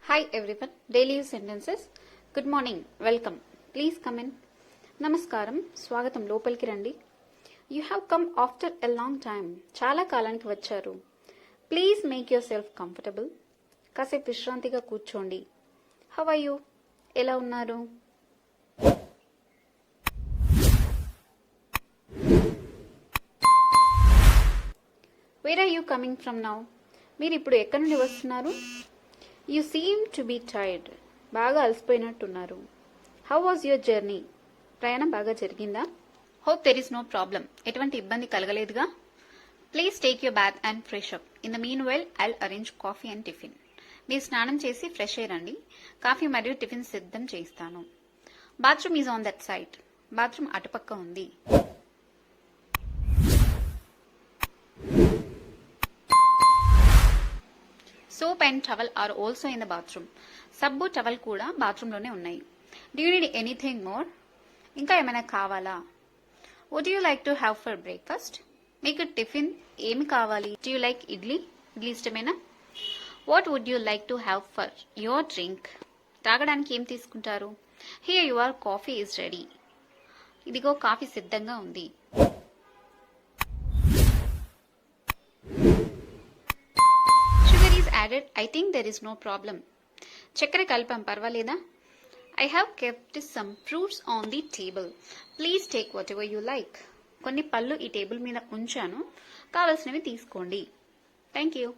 Hi everyone. Daily use sentences. Good morning. Welcome. Please come in. నమస్కారం. స్వాగతం. లోపలికి రండి. You have come after a long time. చాలా కాలానికి వచ్చారు. Please make yourself comfortable. కాసేపు విశ్రాంతిగా కూర్చోండి. How are you? ఎలా ఉన్నారు? Where are you coming from now? మీరు ఇప్పుడు ఎక్కడి నుండి వస్తున్నారు? You seem to be tired. బాగా అలసిపోయినట్టున్నారు. How was your journey? ప్రయాణం బాగా జరిగిందా? Hope there is no problem. ఎటువంటి ఇబ్బంది కలగలేదుగా? Please take your bath and fresh up. In the meanwhile, I'll arrange coffee and tiffin. మీరు స్నానం చేసి ఫ్రెష్ అయ్యండి. కాఫీ మరియు టిఫిన్ సిద్ధం చేస్తాను. Bathroom is on that side. Bathroom అటుపక్క ఉంది. Soap and towel are also in the bathroom. సబ్బు టవల్ కూడా బాత్రూంలోనే ఉన్నాయి. Do you need anything more? ఇంకా ఏమైనా కావాలా? What do you like to have for breakfast? మీకు టిఫిన్ ఏమి కావాలి? Do you like idli? Idli ఇష్టమేనా? What would you like to have for your drink? తాగడానికి ఏం తీసుకుంటారు? Here your coffee is ready. ఇదిగో కాఫీ సిద్ధంగా ఉంది. Added, I think there is no problem. చక్కెర కలిపాం పర్వాలేదా? I have kept some fruits on the table. Please take whatever you like. కొన్ని పళ్ళు ఈ టేబుల్ మీద ఉంచాను. కావలసినవి తీసుకోండి. Thank you.